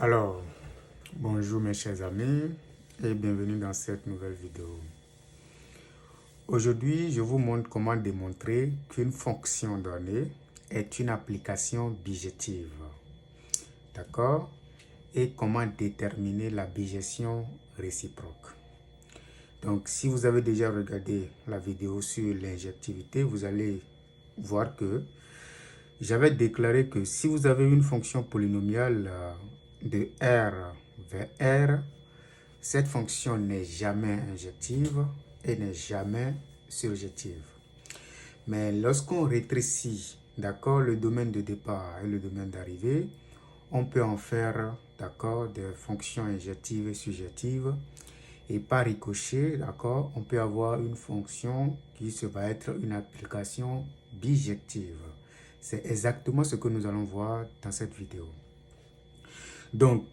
Alors, bonjour mes chers amis et bienvenue dans cette nouvelle vidéo. Aujourd'hui, je vous montre comment démontrer qu'une fonction donnée est une application bijective. D'accord? Et comment déterminer la bijection réciproque. Donc, si vous avez déjà regardé la vidéo sur l'injectivité, vous allez voir que j'avais déclaré que si vous avez une fonction polynomiale de R vers R, cette fonction n'est jamais injective et n'est jamais surjective. Mais lorsqu'on rétrécit, d'accord, le domaine de départ et le domaine d'arrivée, on peut en faire, d'accord, des fonctions injectives et surjectives. Et par ricochet, d'accord, on peut avoir une fonction qui va être une application bijective. C'est exactement ce que nous allons voir dans cette vidéo. Donc,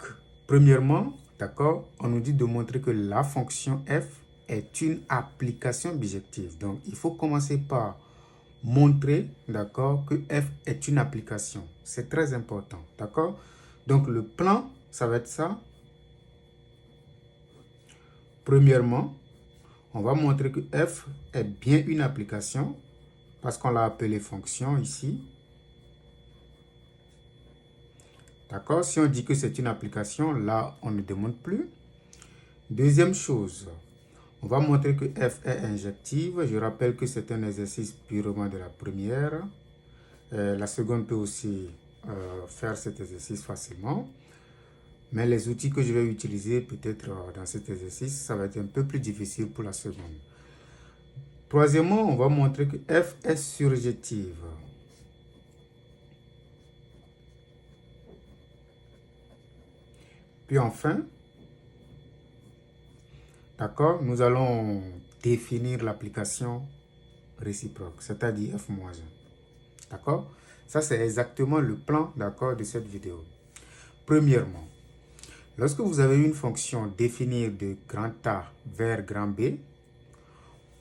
premièrement, d'accord, on nous dit de montrer que la fonction f est une application bijective. Donc, il faut commencer par montrer, d'accord, que f est une application. C'est très important, d'accord? Donc, le plan, ça va être ça. Premièrement, on va montrer que f est bien une application parce qu'on l'a appelé fonction ici. D'accord? Si on dit que c'est une application, là, on ne demande plus. Deuxième chose, on va montrer que f est injective. Je rappelle que c'est un exercice purement de la première. La seconde peut aussi faire cet exercice facilement. Mais les outils que je vais utiliser peut-être dans cet exercice, ça va être un peu plus difficile pour la seconde. Troisièmement, on va montrer que f est surjective. Puis enfin, d'accord, nous allons définir l'application réciproque, c'est-à-dire f-1. D'accord? Ça, c'est exactement le plan, d'accord, de cette vidéo. Premièrement, lorsque vous avez une fonction définir de grand A vers grand B,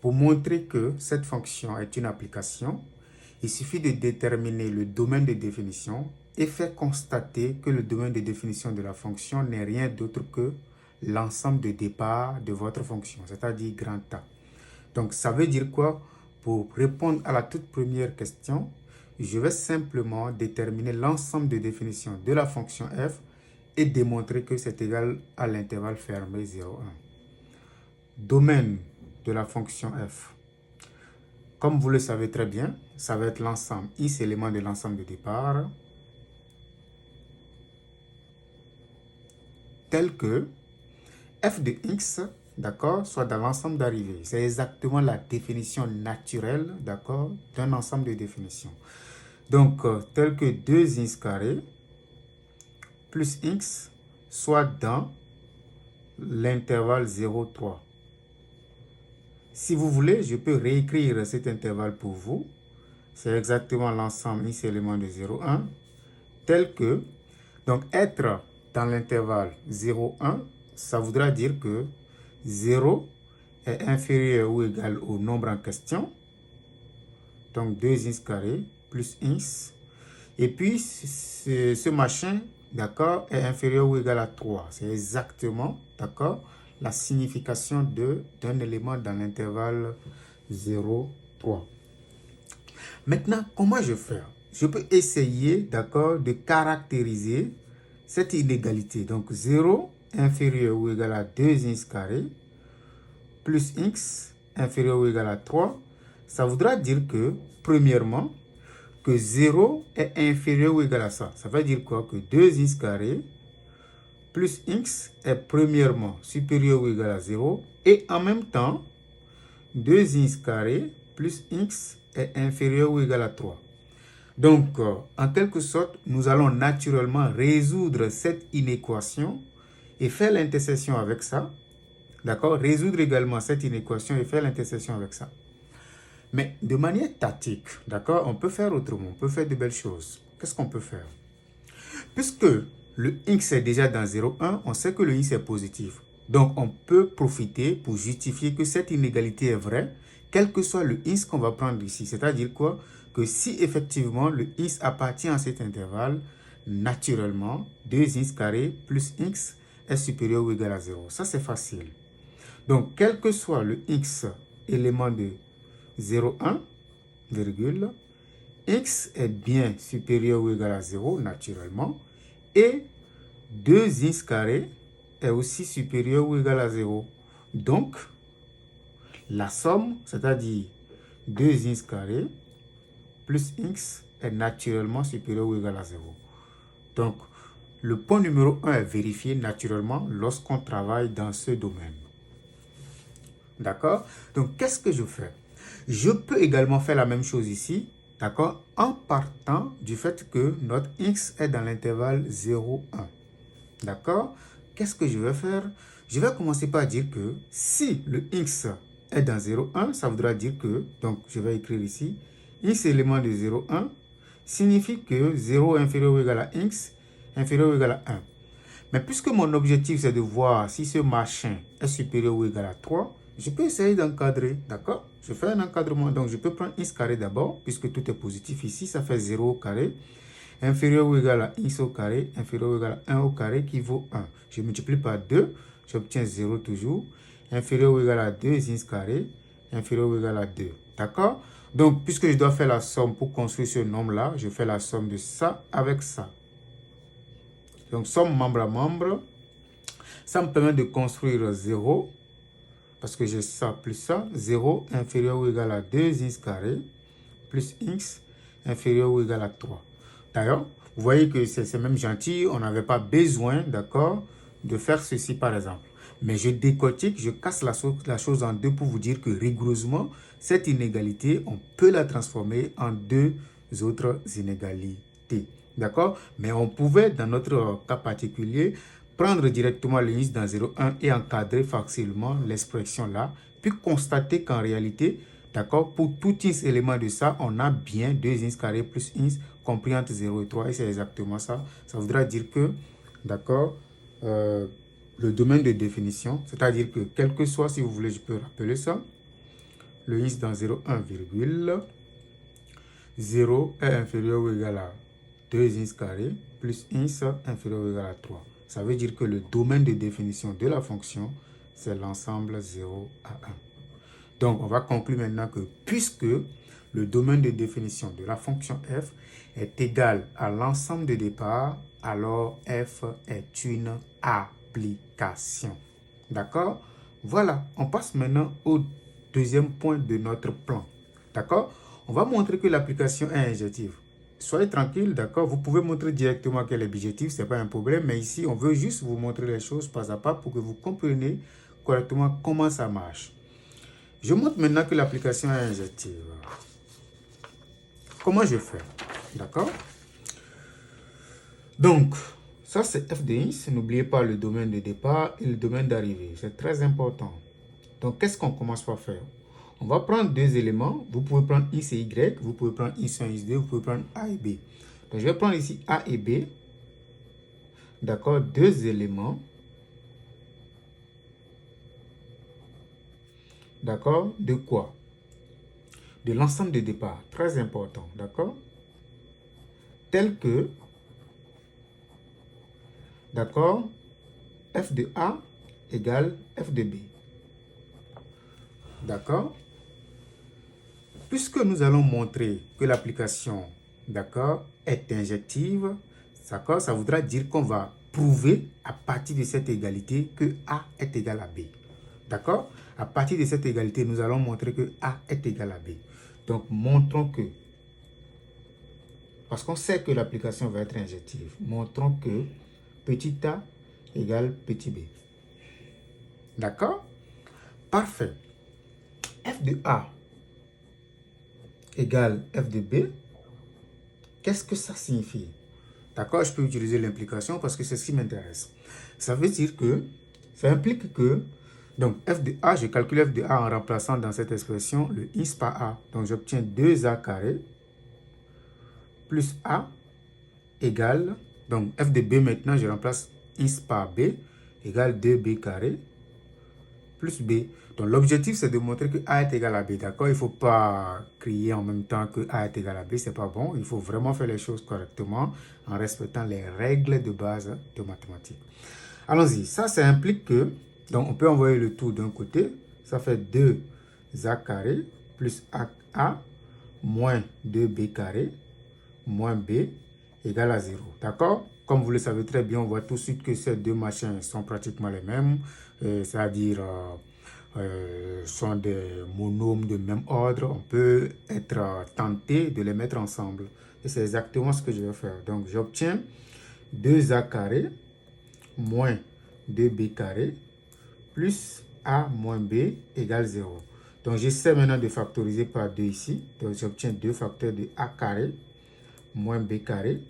pour montrer que cette fonction est une application, il suffit de déterminer le domaine de définition et faire constater que le domaine de définition de la fonction n'est rien d'autre que l'ensemble de départ de votre fonction, c'est-à-dire grand A. Donc, ça veut dire quoi? Pour répondre à la toute première question, je vais simplement déterminer l'ensemble de définition de la fonction f et démontrer que c'est égal à l'intervalle fermé 0, 1. Domaine de la fonction f. Comme vous le savez très bien, ça va être l'ensemble, x éléments de l'ensemble de départ, tel que f de x, d'accord, soit dans l'ensemble d'arrivée. C'est exactement la définition naturelle, d'accord, d'un ensemble de définitions. Donc, tel que 2x carré plus x soit dans l'intervalle 0, 3. Si vous voulez, je peux réécrire cet intervalle pour vous. C'est exactement l'ensemble x éléments de 0, 1, tel que, donc être dans l'intervalle 0, 1, ça voudra dire que 0 est inférieur ou égal au nombre en question, donc 2x carré plus x, et puis ce machin, d'accord, est inférieur ou égal à 3. C'est exactement, d'accord, la signification d'un élément dans l'intervalle 0, 3. Maintenant, comment je fais? Je peux essayer, d'accord, de caractériser cette inégalité. Donc, 0 inférieur ou égal à 2x carré plus x inférieur ou égal à 3. Ça voudra dire que, premièrement, que 0 est inférieur ou égal à ça. Ça veut dire quoi? Que 2x carré plus x est premièrement supérieur ou égal à 0. Et en même temps, 2x carré plus x est inférieur ou égal à 3. Donc, en quelque sorte, nous allons naturellement résoudre cette inéquation et faire l'intersection avec ça. D'accord? Résoudre également cette inéquation et faire l'intersection avec ça. Mais de manière tactique, d'accord, on peut faire autrement, on peut faire de belles choses. Qu'est-ce qu'on peut faire? Puisque le x est déjà dans 0, 1, on sait que le x est positif. Donc, on peut profiter pour justifier que cette inégalité est vraie, quel que soit le x qu'on va prendre ici. C'est-à-dire quoi? Que si effectivement le x appartient à cet intervalle, naturellement, 2x carré plus x est supérieur ou égal à 0. Ça, c'est facile. Donc, quel que soit le x élément de 0, 1, virgule, x est bien supérieur ou égal à 0, naturellement, et 2x carré est aussi supérieur ou égal à 0. Donc, la somme, c'est-à-dire 2x carré plus x est naturellement supérieur ou égal à 0. Donc, le point numéro 1 est vérifié naturellement lorsqu'on travaille dans ce domaine. D'accord? Donc, qu'est-ce que je fais? Je peux également faire la même chose ici, d'accord? En partant du fait que notre x est dans l'intervalle 0, 1. D'accord? Qu'est-ce que je vais faire? Je vais commencer par dire que si le x est dans 0, 1, ça voudra dire que, donc je vais écrire ici, x élément de 0, 1 signifie que 0 est inférieur ou égal à x, inférieur ou égal à 1. Mais puisque mon objectif c'est de voir si ce machin est supérieur ou égal à 3, je peux essayer d'encadrer, d'accord? Je fais un encadrement, donc je peux prendre x carré d'abord, puisque tout est positif ici, ça fait 0 au carré, inférieur ou égal à x au carré, inférieur ou égal à 1 au carré qui vaut 1. Je multiplie par 2, j'obtiens 0 toujours, inférieur ou égal à 2 x carré, inférieur ou égal à 2. D'accord? Donc, puisque je dois faire la somme pour construire ce nombre-là, je fais la somme de ça avec ça. Donc, somme membre à membre, ça me permet de construire 0, parce que j'ai ça plus ça, 0 inférieur ou égal à 2x carré, plus x inférieur ou égal à 3. D'ailleurs, vous voyez que c'est même gentil, on n'avait pas besoin, d'accord, de faire ceci par exemple. Mais je décortique, je casse la chose en deux pour vous dire que rigoureusement, cette inégalité, on peut la transformer en deux autres inégalités. D'accord? Mais on pouvait, dans notre cas particulier, prendre directement le x dans 0,1 et encadrer facilement l'expression là, puis constater qu'en réalité, d'accord, pour tout x élément de ça, on a bien 2x carré plus x compris entre 0 et 3, et c'est exactement ça. Ça voudra dire que, d'accord, le domaine de définition, c'est-à-dire que quel que soit, si vous voulez, je peux rappeler ça, le x dans 0,1 virgule 0 est inférieur ou égal à 2x carré plus x inférieur ou égal à 3. Ça veut dire que le domaine de définition de la fonction, c'est l'ensemble 0 à 1. Donc, on va conclure maintenant que puisque le domaine de définition de la fonction f est égal à l'ensemble de départ, alors f est une application. D'accord? Voilà, on passe maintenant au deuxième point de notre plan. D'accord? On va montrer que l'application est injective. Soyez tranquille, d'accord? Vous pouvez montrer directement qu'elle est bijective, ce n'est pas un problème, mais ici, on veut juste vous montrer les choses pas à pas pour que vous compreniez correctement comment ça marche. Je montre maintenant que l'application est injective. Comment je fais? D'accord? Donc, ça c'est f de x. N'oubliez pas le domaine de départ et le domaine d'arrivée. C'est très important. Donc, qu'est-ce qu'on commence par faire? On va prendre deux éléments. Vous pouvez prendre x et y. Vous pouvez prendre x1, x2. Vous pouvez prendre a et b. Donc, je vais prendre ici a et b. D'accord? Deux éléments. D'accord? De quoi? De l'ensemble de départ. Très important. D'accord? Tel que, d'accord, f de A égale f de B. D'accord? Puisque nous allons montrer que l'application, d'accord, est injective, d'accord, ça voudra dire qu'on va prouver à partir de cette égalité que A est égal à B. D'accord? À partir de cette égalité, nous allons montrer que A est égal à B. Donc, montrons que, parce qu'on sait que l'application va être injective, montrons que petit a égale petit b. D'accord? Parfait. F de A égale F de B. Qu'est-ce que ça signifie? D'accord? Je peux utiliser l'implication parce que c'est ce qui m'intéresse. Ça veut dire que, ça implique que, donc F de A, je calcule F de A en remplaçant dans cette expression le x par A. Donc j'obtiens 2A carré plus A égale, donc F de B maintenant, je remplace x par B égale 2B carré plus B. Donc l'objectif, c'est de montrer que A est égal à B, d'accord? Il ne faut pas crier en même temps que A est égal à B, c'est pas bon. Il faut vraiment faire les choses correctement en respectant les règles de base de mathématiques. Allons-y, ça implique que, donc on peut envoyer le tout d'un côté, ça fait 2A carré plus A moins 2B carré moins B égale à 0, d'accord? Comme vous le savez très bien, on voit tout de suite que ces deux machins sont pratiquement les mêmes, c'est-à-dire sont des monômes de même ordre. On peut être tenté de les mettre ensemble. Et c'est exactement ce que je vais faire. Donc j'obtiens 2A carré moins 2B carré plus A moins B égale 0. Donc j'essaie maintenant de factoriser par 2 ici. Donc j'obtiens 2 facteurs de A carré moins B carré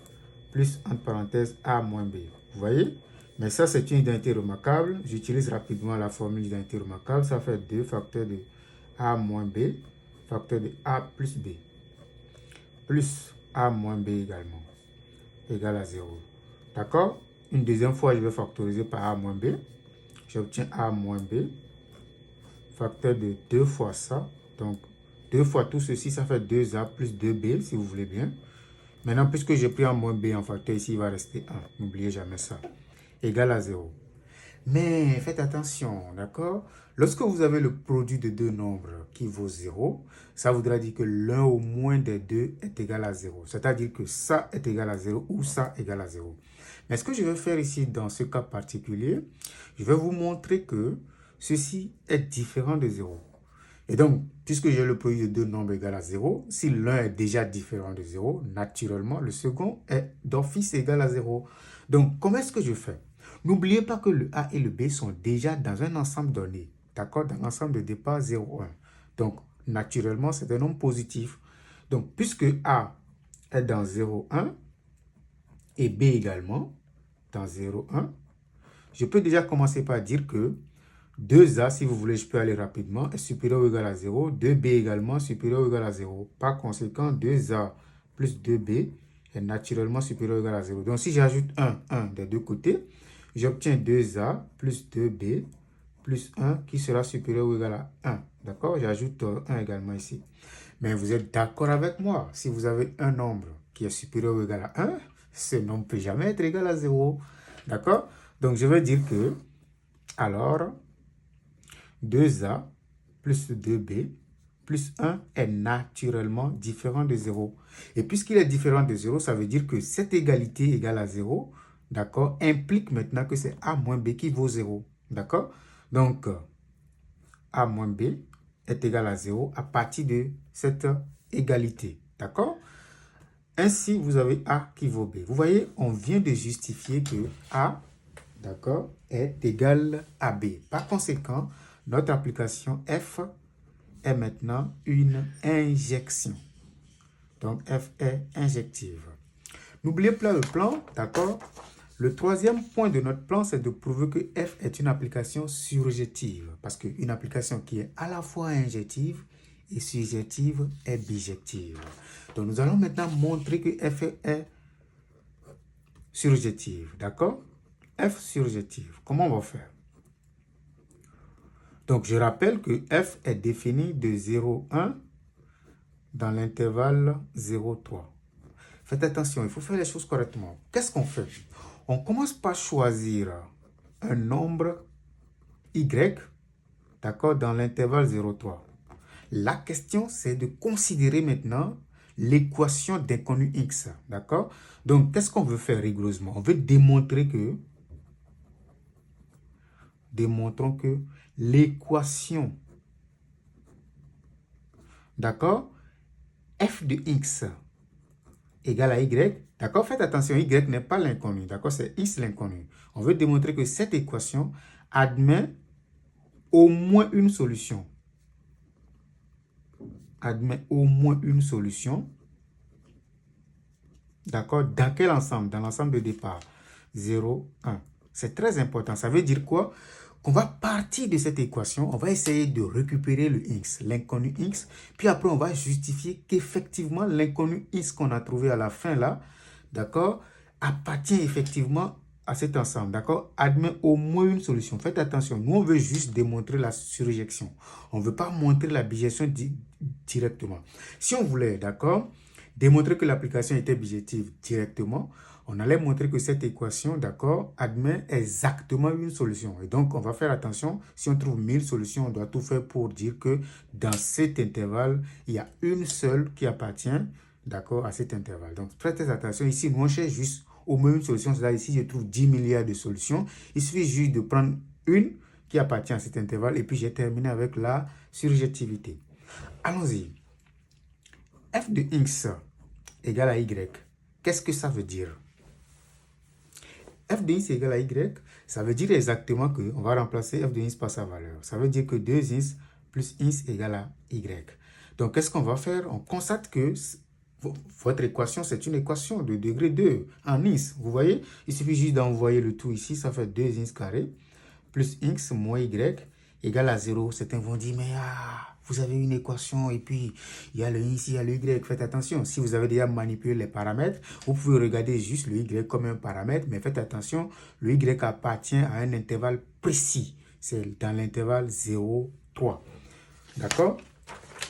plus entre parenthèses A moins B. Vous voyez? Mais ça, c'est une identité remarquable. J'utilise rapidement la formule d'identité remarquable. Ça fait 2 facteurs de A moins B, facteur de A plus B, plus A moins B également, égale à 0. D'accord? Une deuxième fois, je vais factoriser par A moins B. J'obtiens A moins B, facteur de 2 fois ça. Donc, 2 fois tout ceci, ça fait 2A plus 2B, si vous voulez bien. Maintenant, puisque j'ai pris A moins B en facteur, ici, il va rester 1. N'oubliez jamais ça. Égal à 0. Mais faites attention, d'accord? Lorsque vous avez le produit de deux nombres qui vaut 0, ça voudra dire que l'un au moins des deux est égal à 0. C'est-à-dire que ça est égal à 0 ou ça est égal à 0. Mais ce que je vais faire ici dans ce cas particulier, je vais vous montrer que ceci est différent de 0. Et donc, puisque j'ai le produit de deux nombres égal à 0, si l'un est déjà différent de 0, naturellement, le second est d'office égal à 0. Donc, comment est-ce que je fais? N'oubliez pas que le A et le B sont déjà dans un ensemble donné, d'accord? Dans l'ensemble de départ 0, 1. Donc, naturellement, c'est un nombre positif. Donc, puisque A est dans 0, 1 et B également dans 0, 1, je peux déjà commencer par dire que 2A, si vous voulez, je peux aller rapidement, est supérieur ou égal à 0. 2B également supérieur ou égal à 0. Par conséquent, 2A plus 2B est naturellement supérieur ou égal à 0. Donc, si j'ajoute 1 des deux côtés, j'obtiens 2A plus 2B plus 1 qui sera supérieur ou égal à 1. D'accord? J'ajoute 1 également ici. Mais vous êtes d'accord avec moi? Si vous avez un nombre qui est supérieur ou égal à 1, ce nombre ne peut jamais être égal à 0. D'accord? Donc, je vais dire que, alors, 2A plus 2B plus 1 est naturellement différent de 0. Et puisqu'il est différent de 0, ça veut dire que cette égalité égale à 0, d'accord, implique maintenant que c'est A moins B qui vaut 0. D'accord? Donc, A moins B est égal à 0 à partir de cette égalité. D'accord? Ainsi, vous avez A qui vaut B. Vous voyez, on vient de justifier que A, d'accord, est égal à B. Par conséquent, notre application F est maintenant une injection. Donc, F est injective. N'oubliez pas le plan, d'accord? Le troisième point de notre plan, c'est de prouver que F est une application surjective. Parce qu'une application qui est à la fois injective et surjective est bijective. Donc, nous allons maintenant montrer que F est surjective, d'accord? F surjective. Comment on va faire? Donc, je rappelle que F est défini de 0,1 dans l'intervalle 0,3. Faites attention, il faut faire les choses correctement. Qu'est-ce qu'on fait? On commence par choisir un nombre Y, d'accord, dans l'intervalle 0,3. La question, c'est de considérer maintenant l'équation d'inconnu X, d'accord? Donc, qu'est-ce qu'on veut faire rigoureusement? On veut démontrer que l'équation, d'accord, f de x égale à y, d'accord, faites attention, y n'est pas l'inconnu, d'accord, c'est x l'inconnu. On veut démontrer que cette équation admet au moins une solution. Admet au moins une solution, d'accord, dans quel ensemble? Dans l'ensemble de départ, 0, 1. C'est très important, ça veut dire quoi? On va partir de cette équation, on va essayer de récupérer le x, l'inconnu x, puis après on va justifier qu'effectivement l'inconnu x qu'on a trouvé à la fin là, d'accord, appartient effectivement à cet ensemble, d'accord, admet au moins une solution. Faites attention, nous on veut juste démontrer la surjection. On ne veut pas montrer la bijection directement. Si on voulait, d'accord, démontrer que l'application était bijective directement, on allait montrer que cette équation, d'accord, admet exactement une solution. Et donc, on va faire attention, si on trouve 1000 solutions, on doit tout faire pour dire que dans cet intervalle, il y a une seule qui appartient, d'accord, à cet intervalle. Donc, faites attention, ici, nous on cherche juste au moins une solution. C'est là, ici, je trouve 10 milliards de solutions. Il suffit juste de prendre une qui appartient à cet intervalle et puis j'ai terminé avec la surjectivité. Allons-y. F de x égale à y. Qu'est-ce que ça veut dire? F de x égale à y, ça veut dire exactement qu'on va remplacer f de x par sa valeur. Ça veut dire que 2x plus x égale à y. Donc, qu'est-ce qu'on va faire? On constate que votre équation, c'est une équation de degré 2 en x. Vous voyez? Il suffit juste d'envoyer le tout ici. Ça fait 2x carré plus x moins y égale à 0. Certains vont dire, mais vous avez une équation et puis il y a le x, il y a le y. Faites attention. Si vous avez déjà manipulé les paramètres, vous pouvez regarder juste le y comme un paramètre. Mais faites attention, le y appartient à un intervalle précis. C'est dans l'intervalle 0, 3. D'accord?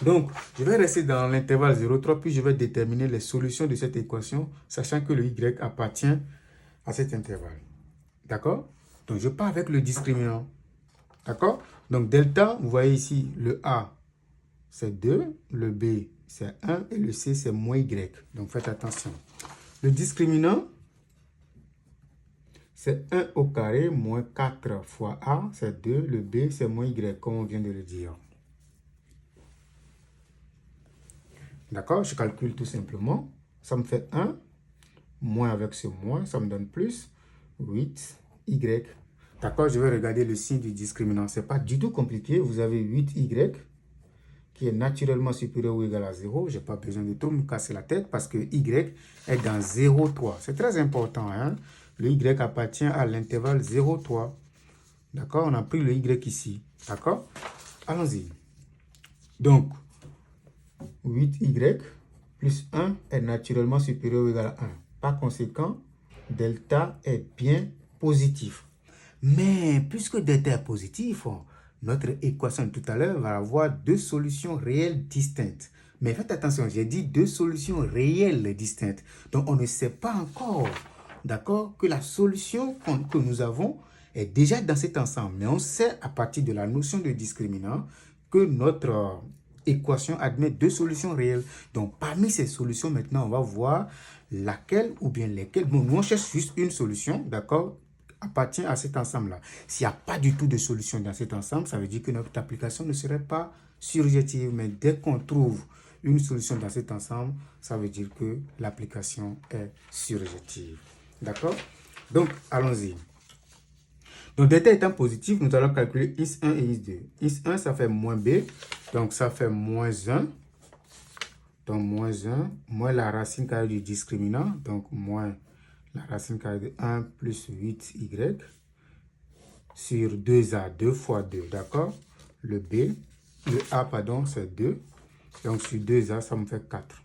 Donc, je vais rester dans l'intervalle 0,3, puis je vais déterminer les solutions de cette équation, sachant que le y appartient à cet intervalle. D'accord? Donc, je pars avec le discriminant. D'accord? Donc, delta, vous voyez ici, le A, c'est 2, le B, c'est 1, et le C, c'est moins y. Donc, faites attention. Le discriminant, c'est 1 au carré moins 4 fois A, c'est 2, le B, c'est moins y, comme on vient de le dire. D'accord, je calcule tout simplement. Ça me fait 1, moins avec ce moins, ça me donne plus 8y. D'accord, je vais regarder le signe du discriminant. Ce n'est pas du tout compliqué. Vous avez 8y qui est naturellement supérieur ou égal à 0. Je n'ai pas besoin de trop me casser la tête parce que y est dans 0,3. C'est très important. Hein? Le y appartient à l'intervalle 0,3. D'accord, on a pris le y ici. D'accord, allons-y. Donc, 8y plus 1 est naturellement supérieur ou égal à 1. Par conséquent, delta est bien positif. Mais puisque delta est positif, notre équation de tout à l'heure va avoir deux solutions réelles distinctes. Mais faites attention, j'ai dit deux solutions réelles distinctes. Donc, on ne sait pas encore, d'accord, que la solution que nous avons est déjà dans cet ensemble. Mais on sait à partir de la notion de discriminant que notre équation admet deux solutions réelles. Donc, parmi ces solutions, maintenant, on va voir laquelle ou bien lesquelles. Bon, nous, on cherche juste une solution, d'accord, appartient à cet ensemble-là. S'il n'y a pas du tout de solution dans cet ensemble, ça veut dire que notre application ne serait pas surjective. Mais dès qu'on trouve une solution dans cet ensemble, ça veut dire que l'application est surjective. D'accord? Donc, allons-y. Donc, delta étant positif, nous allons calculer x1 et x2. x1, ça fait moins b, donc ça fait moins 1. Donc, moins 1, moins la racine carrée du discriminant, donc moins la racine carrée de 1 plus 8y sur 2a, 2 fois 2, d'accord? Le A, pardon, c'est 2. Donc, sur 2a, ça me fait 4.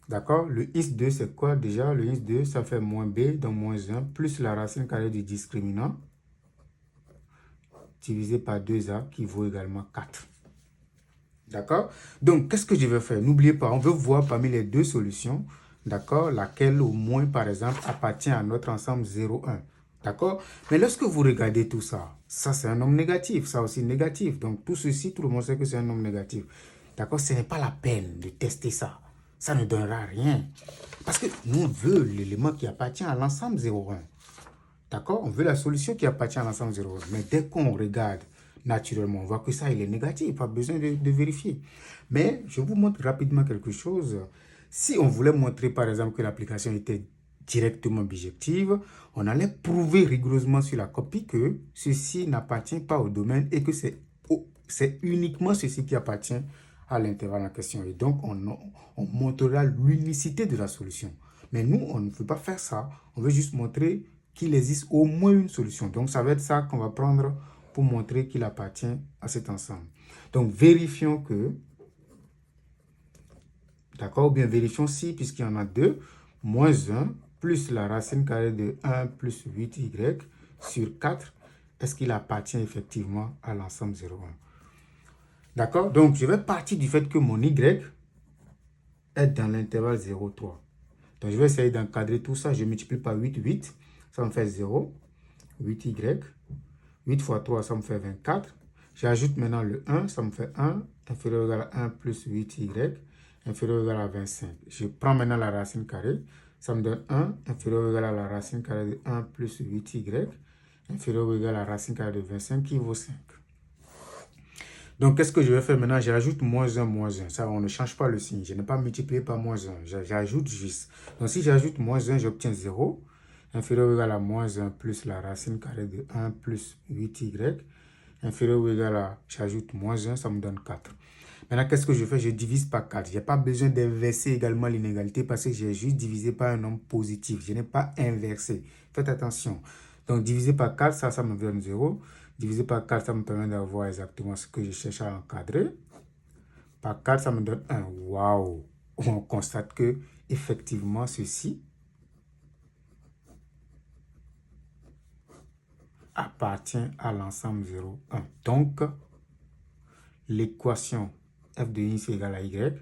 D'accord? Le x2, c'est quoi déjà? Le x2, ça fait moins b, donc moins 1, plus la racine carrée du discriminant, divisé par 2a, qui vaut également 4. D'accord? Donc, qu'est-ce que je vais faire? N'oubliez pas, on veut voir parmi les deux solutions, d'accord, laquelle au moins, par exemple, appartient à notre ensemble 0, 1. D'accord? Mais lorsque vous regardez tout ça, ça c'est un nombre négatif, ça aussi négatif. Donc, tout ceci, tout le monde sait que c'est un nombre négatif. D'accord? Ce n'est pas la peine de tester ça. Ça ne donnera rien. Parce que nous, on veut l'élément qui appartient à l'ensemble 0, 1. D'accord? On veut la solution qui appartient à l'ensemble 0, 1. Mais dès qu'on regarde naturellement, on voit que ça, il est négatif. Pas besoin de vérifier. Mais je vous montre rapidement quelque chose. Si on voulait montrer, par exemple, que l'application était directement bijective, on allait prouver rigoureusement sur la copie que ceci n'appartient pas au domaine et que c'est uniquement ceci qui appartient à l'intervalle en question. Et donc, on montrera l'unicité de la solution. Mais nous, on ne veut pas faire ça. On veut juste montrer qu'il existe au moins une solution. Donc, ça va être ça qu'on va prendre pour montrer qu'il appartient à cet ensemble. Donc, vérifions que, d'accord, ou bien vérifions si, puisqu'il y en a deux, moins 1 plus la racine carrée de 1 plus 8y sur 4, est-ce qu'il appartient effectivement à l'ensemble 0,1? D'accord? Donc, je vais partir du fait que mon y est dans l'intervalle 0,3. Donc, je vais essayer d'encadrer tout ça. Je multiplie par 8, 8. Ça me fait 0. 8y. 8 fois 3, ça me fait 24. J'ajoute maintenant le 1. Ça me fait 1. Inférieur ou égal à 1 plus 8y. Inférieur ou égal à 25. Je prends maintenant la racine carrée. Ça me donne 1. Inférieur ou égal à la racine carrée de 1 plus 8y. Inférieur ou égal à la racine carrée de 25 qui vaut 5. Donc, qu'est-ce que je vais faire maintenant? J'ajoute moins 1, moins 1. Ça, on ne change pas le signe. Je n'ai pas multiplié par moins 1. J'ajoute juste. Donc, si j'ajoute moins 1, j'obtiens 0. Inférieur ou égal à moins 1 plus la racine carrée de 1 plus 8y. Inférieur ou égal à, j'ajoute moins 1, ça me donne 4. Maintenant, qu'est-ce que je fais? Je divise par 4. Je n'ai pas besoin d'inverser également l'inégalité parce que j'ai juste divisé par un nombre positif. Je n'ai pas inversé. Faites attention. Donc, divisé par 4, ça me donne 0. Divisé par 4, ça me permet d'avoir exactement ce que je cherche à encadrer. Par 4, ça me donne 1. Waouh! On constate que, effectivement, ceci appartient à l'ensemble 0, 1. Donc, l'équation f de x égale à y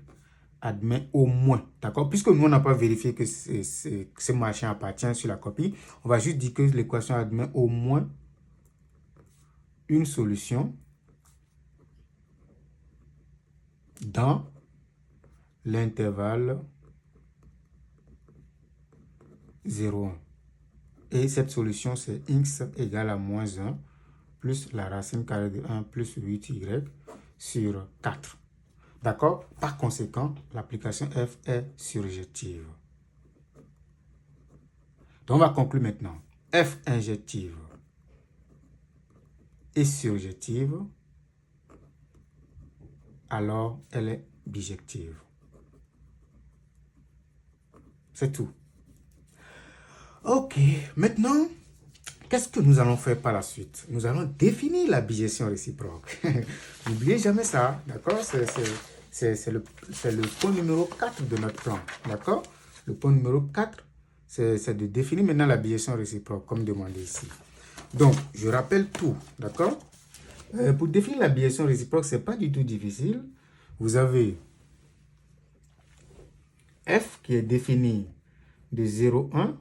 admet au moins, d'accord? Puisque nous, on n'a pas vérifié que ce machin appartient sur la copie, on va juste dire que l'équation admet au moins une solution dans l'intervalle 0,1. Et cette solution, c'est x égale à moins 1 plus la racine carrée de 1 plus 8y sur 4. D'accord? Par conséquent, l'application f est surjective. Donc, on va conclure maintenant. F injective est surjective, alors elle est bijective. C'est tout. Ok, maintenant, qu'est-ce que nous allons faire par la suite? Nous allons définir la bijection réciproque. N'oubliez jamais ça, d'accord? C'est le point numéro 4 de notre plan, d'accord? Le point numéro 4, c'est de définir maintenant la bijection réciproque, comme demandé ici. Donc, je rappelle tout, d'accord? Pour définir la bijection réciproque, ce n'est pas du tout difficile. Vous avez f qui est défini de 0,1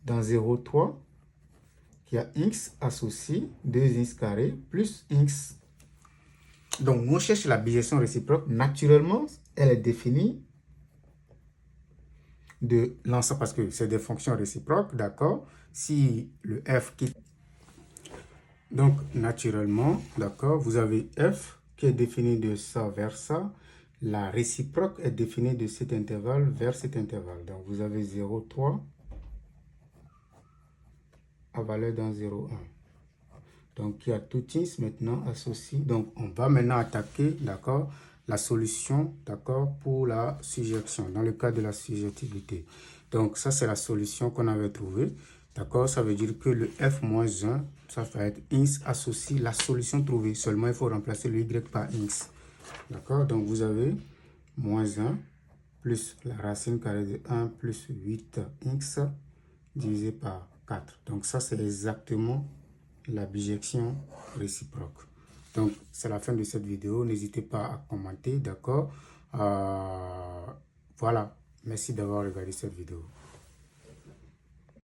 dans 0,3 qui a x associé 2x carré plus x. Donc, on cherche la bijection réciproque. Naturellement, elle est définie de l'ensemble parce que c'est des fonctions réciproques, d'accord? Si le f qui... Donc, naturellement, d'accord, vous avez f qui est défini de ça vers ça. La réciproque est définie de cet intervalle vers cet intervalle. Donc, vous avez 0,3 à valeur dans 0,1. Donc, il y a tout x maintenant associé. Donc, on va maintenant attaquer, d'accord, la solution, d'accord, pour la surjection, dans le cas de la surjectivité. Donc, ça, c'est la solution qu'on avait trouvée. D'accord, ça veut dire que le f-1, ça va être x associé la solution trouvée. Seulement, il faut remplacer le y par x. D'accord, donc vous avez moins 1 plus la racine carrée de 1 plus 8x divisé par 4. Donc, ça, c'est exactement la bijection réciproque. Donc, c'est la fin de cette vidéo. N'hésitez pas à commenter, d'accord? Voilà. Merci d'avoir regardé cette vidéo.